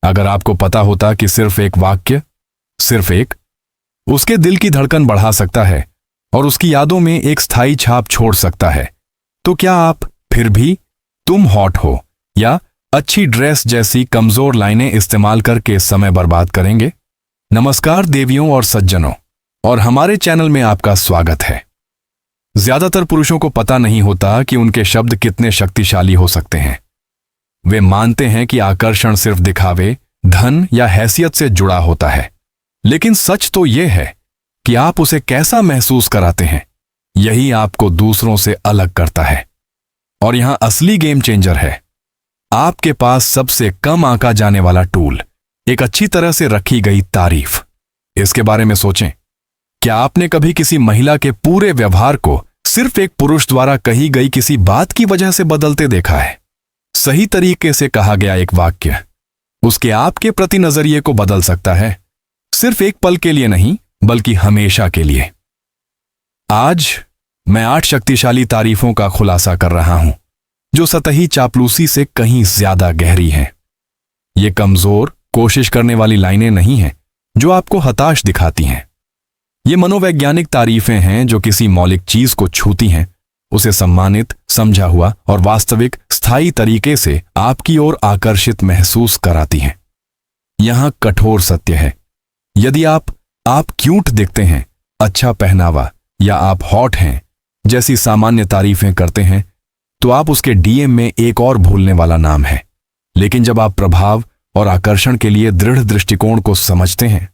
अगर आपको पता होता कि सिर्फ एक वाक्य, सिर्फ एक, उसके दिल की धड़कन बढ़ा सकता है और उसकी यादों में एक स्थायी छाप छोड़ सकता है, तो क्या आप फिर भी तुम हॉट हो या अच्छी ड्रेस जैसी कमजोर लाइनें इस्तेमाल करके समय बर्बाद करेंगे? नमस्कार देवियों और सज्जनों, और हमारे चैनल में आपका स्वागत है। ज्यादातर पुरुषों को पता नहीं होता कि उनके शब्द कितने शक्तिशाली हो सकते हैं। वे मानते हैं कि आकर्षण सिर्फ दिखावे, धन या हैसियत से जुड़ा होता है, लेकिन सच तो यह है कि आप उसे कैसा महसूस कराते हैं, यही आपको दूसरों से अलग करता है। और यहां असली गेम चेंजर है, आपके पास सबसे कम आंका जाने वाला टूल, एक अच्छी तरह से रखी गई तारीफ। इसके बारे में सोचें, क्या आपने कभी किसी महिला के पूरे व्यवहार को सिर्फ एक पुरुष द्वारा कही गई किसी बात की वजह से बदलते देखा है? सही तरीके से कहा गया एक वाक्य उसके आपके प्रति नजरिए को बदल सकता है, सिर्फ एक पल के लिए नहीं बल्कि हमेशा के लिए। आज मैं 8 शक्तिशाली तारीफों का खुलासा कर रहा हूं जो सतही चापलूसी से कहीं ज्यादा गहरी हैं। ये कमजोर कोशिश करने वाली लाइनें नहीं हैं जो आपको हताश दिखाती हैं। ये मनोवैज्ञानिक तारीफें हैं जो किसी मौलिक चीज को छूती हैं, उसे सम्मानित, समझा हुआ और वास्तविक स्थायी तरीके से आपकी ओर आकर्षित महसूस कराती हैं। यहां कठोर सत्य है, यदि आप क्यूट दिखते हैं, अच्छा पहनावा या आप हॉट हैं जैसी सामान्य तारीफें करते हैं, तो आप उसके डीएम में एक और भूलने वाला नाम है। लेकिन जब आप प्रभाव और आकर्षण के लिए दृढ़ दृष्टिकोण को समझते हैं,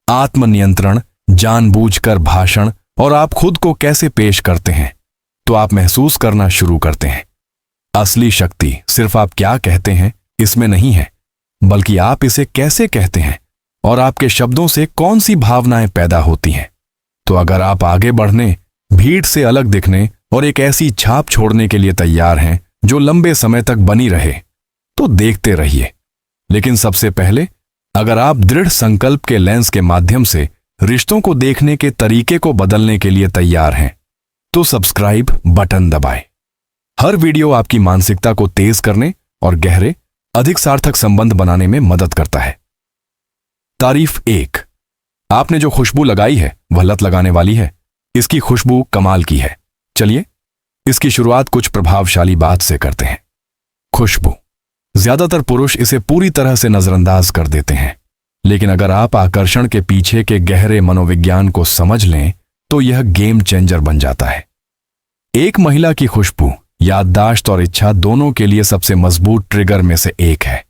आत्मनियंत्रण, जानबूझकर भाषण और आप खुद को कैसे पेश करते हैं, तो आप महसूस करना शुरू करते हैं असली शक्ति सिर्फ आप क्या कहते हैं इसमें नहीं है, बल्कि आप इसे कैसे कहते हैं और आपके शब्दों से कौन सी भावनाएं पैदा होती हैं। तो अगर आप आगे बढ़ने, भीड़ से अलग दिखने और एक ऐसी छाप छोड़ने के लिए तैयार हैं जो लंबे समय तक बनी रहे, तो देखते रहिए। लेकिन सबसे पहले, अगर आप दृढ़ संकल्प के लेंस के माध्यम से रिश्तों को देखने के तरीके को बदलने के लिए तैयार हैं, तो सब्सक्राइब बटन दबाएं। हर वीडियो आपकी मानसिकता को तेज करने और गहरे, अधिक सार्थक संबंध बनाने में मदद करता है। तारीफ 1, आपने जो खुशबू लगाई है वह लत लगाने वाली है। इसकी खुशबू कमाल की है। चलिए इसकी शुरुआत कुछ प्रभावशाली बात से करते हैं। खुशबू, ज्यादातर पुरुष इसे पूरी तरह से नजरअंदाज कर देते हैं, लेकिन अगर आप आकर्षण के पीछे के गहरे मनोविज्ञान को समझ लें तो यह गेम चेंजर बन जाता है। एक महिला की खुशबू याददाश्त और इच्छा दोनों के लिए सबसे मजबूत ट्रिगर में से एक है।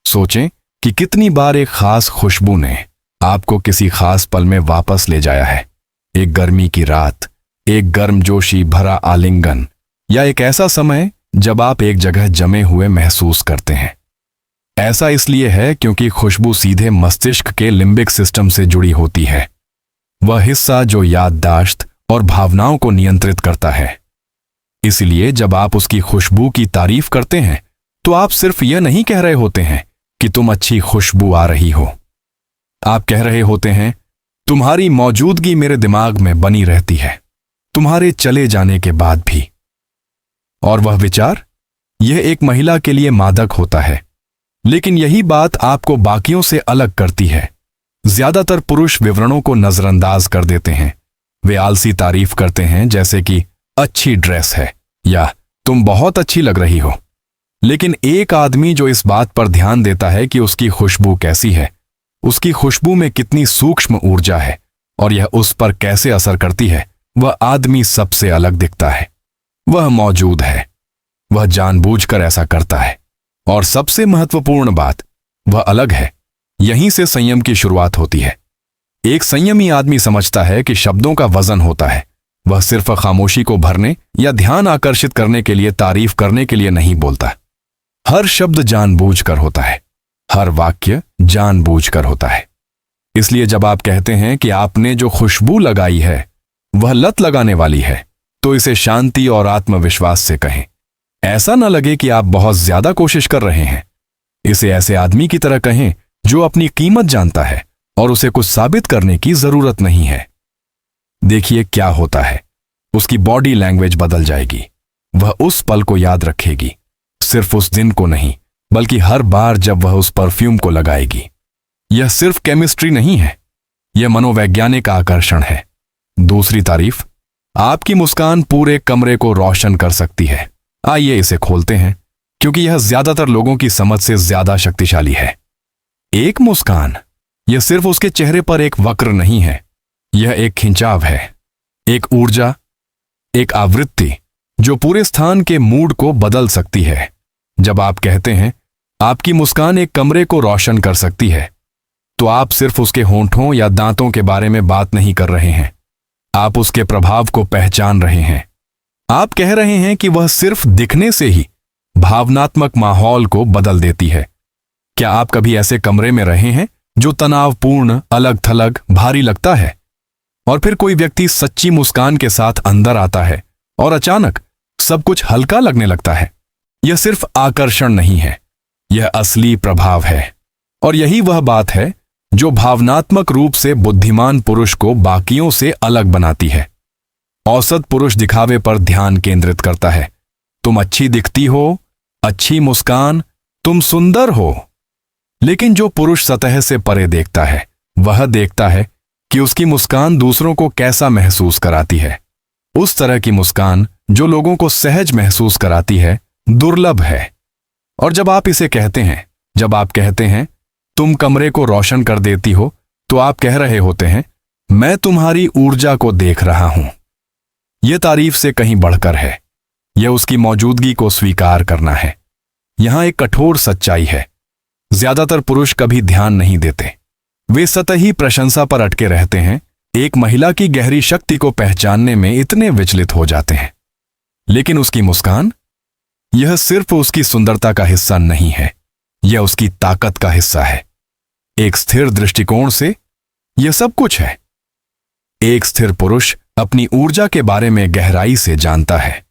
सोचें कि कितनी बार एक खास खुशबू ने आपको किसी खास पल में वापस ले जाया है। एक गर्मी की रात, एक गर्मजोशी भरा आलिंगन, या एक ऐसा समय जब आप एक जगह जमे हुए महसूस करते हैं। ऐसा इसलिए है क्योंकि खुशबू सीधे मस्तिष्क के लिम्बिक सिस्टम से जुड़ी होती है, वह हिस्सा जो याददाश्त और भावनाओं को नियंत्रित करता है। इसलिए जब आप उसकी खुशबू की तारीफ करते हैं तो आप सिर्फ यह नहीं कह रहे होते हैं कि तुम अच्छी खुशबू आ रही हो, आप कह रहे होते हैं तुम्हारी मौजूदगी मेरे दिमाग में बनी रहती है, तुम्हारे चले जाने के बाद भी। और वह विचार, यह एक महिला के लिए मादक होता है, लेकिन यही बात आपको बाकियों से अलग करती है। ज्यादातर पुरुष विवरणों को नजरअंदाज कर देते हैं। वे आलसी तारीफ करते हैं जैसे कि अच्छी ड्रेस है या तुम बहुत अच्छी लग रही हो। लेकिन एक आदमी जो इस बात पर ध्यान देता है कि उसकी खुशबू कैसी है, उसकी खुशबू में कितनी सूक्ष्म ऊर्जा है और यह उस पर कैसे असर करती है, वह आदमी सबसे अलग दिखता है। वह मौजूद है, वह जानबूझकर ऐसा करता है, और सबसे महत्वपूर्ण बात, वह अलग है। यहीं से संयम की शुरुआत होती है। एक संयमी आदमी समझता है कि शब्दों का वजन होता है। वह सिर्फ खामोशी को भरने या ध्यान आकर्षित करने के लिए, तारीफ करने के लिए नहीं बोलता। हर शब्द जानबूझकर होता है, हर वाक्य जानबूझकर होता है। इसलिए जब आप कहते हैं कि आपने जो खुशबू लगाई है वह लत लगाने वाली है, तो इसे शांति और आत्मविश्वास से कहें। ऐसा न लगे कि आप बहुत ज्यादा कोशिश कर रहे हैं। इसे ऐसे आदमी की तरह कहें जो अपनी कीमत जानता है और उसे कुछ साबित करने की जरूरत नहीं है। देखिए क्या होता है, उसकी बॉडी लैंग्वेज बदल जाएगी। वह उस पल को याद रखेगी, सिर्फ उस दिन को नहीं बल्कि हर बार जब वह उस परफ्यूम को लगाएगी। यह सिर्फ केमिस्ट्री नहीं है, यह मनोवैज्ञानिक आकर्षण है। दूसरी तारीफ, आपकी मुस्कान पूरे कमरे को रोशन कर सकती है। आइए इसे खोलते हैं, क्योंकि यह ज्यादातर लोगों की समझ से ज्यादा शक्तिशाली है। एक मुस्कान, यह सिर्फ उसके चेहरे पर एक वक्र नहीं है, यह एक खिंचाव है, एक ऊर्जा, एक आवृत्ति जो पूरे स्थान के मूड को बदल सकती है। जब आप कहते हैं आपकी मुस्कान एक कमरे को रोशन कर सकती है, तो आप सिर्फ उसके होंठों या दांतों के बारे में बात नहीं कर रहे हैं, आप उसके प्रभाव को पहचान रहे हैं। आप कह रहे हैं कि वह सिर्फ दिखने से ही भावनात्मक माहौल को बदल देती है। क्या आप कभी ऐसे कमरे में रहे हैं जो तनावपूर्ण, अलग थलग, भारी लगता है, और फिर कोई व्यक्ति सच्ची मुस्कान के साथ अंदर आता है और अचानक सब कुछ हल्का लगने लगता है? यह सिर्फ आकर्षण नहीं है, यह असली प्रभाव है। और यही वह बात है जो भावनात्मक रूप से बुद्धिमान पुरुष को बाकियों से अलग बनाती है। औसत पुरुष दिखावे पर ध्यान केंद्रित करता है, तुम अच्छी दिखती हो, अच्छी मुस्कान, तुम सुंदर हो। लेकिन जो पुरुष सतह से परे देखता है, वह देखता है कि उसकी मुस्कान दूसरों को कैसा महसूस कराती है। उस तरह की मुस्कान जो लोगों को सहज महसूस कराती है, दुर्लभ है। और जब आप इसे कहते हैं, जब आप कहते हैं तुम कमरे को रोशन कर देती हो, तो आप कह रहे होते हैं मैं तुम्हारी ऊर्जा को देख रहा हूं। यह तारीफ से कहीं बढ़कर है, यह उसकी मौजूदगी को स्वीकार करना है। यहां एक कठोर सच्चाई है, ज्यादातर पुरुष कभी ध्यान नहीं देते, वे सतही प्रशंसा पर अटके रहते हैं, एक महिला की गहरी शक्ति को पहचानने में इतने विचलित हो जाते हैं। लेकिन उसकी मुस्कान, यह सिर्फ उसकी सुंदरता का हिस्सा नहीं है, यह उसकी ताकत का हिस्सा है। एक स्थिर दृष्टिकोण से यह सब कुछ है। एक स्थिर पुरुष अपनी ऊर्जा के बारे में गहराई से जानता है।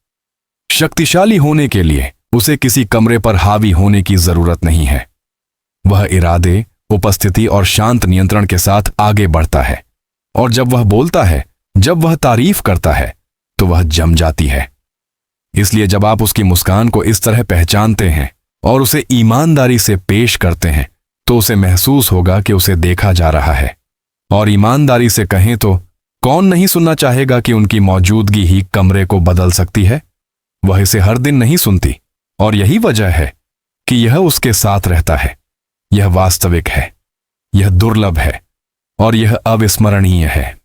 शक्तिशाली होने के लिए उसे किसी कमरे पर हावी होने की जरूरत नहीं है। वह इरादे, उपस्थिति और शांत नियंत्रण के साथ आगे बढ़ता है, और जब वह बोलता है, जब वह तारीफ करता है, तो वह जम जाती है। इसलिए जब आप उसकी मुस्कान को इस तरह पहचानते हैं और उसे ईमानदारी से पेश करते हैं, तो उसे महसूस होगा कि उसे देखा जा रहा है। और ईमानदारी से कहें तो कौन नहीं सुनना चाहेगा कि उनकी मौजूदगी ही कमरे को बदल सकती है? वह इसे हर दिन नहीं सुनती, और यही वजह है कि यह उसके साथ रहता है। यह वास्तविक है, यह दुर्लभ है, और यह अविस्मरणीय है।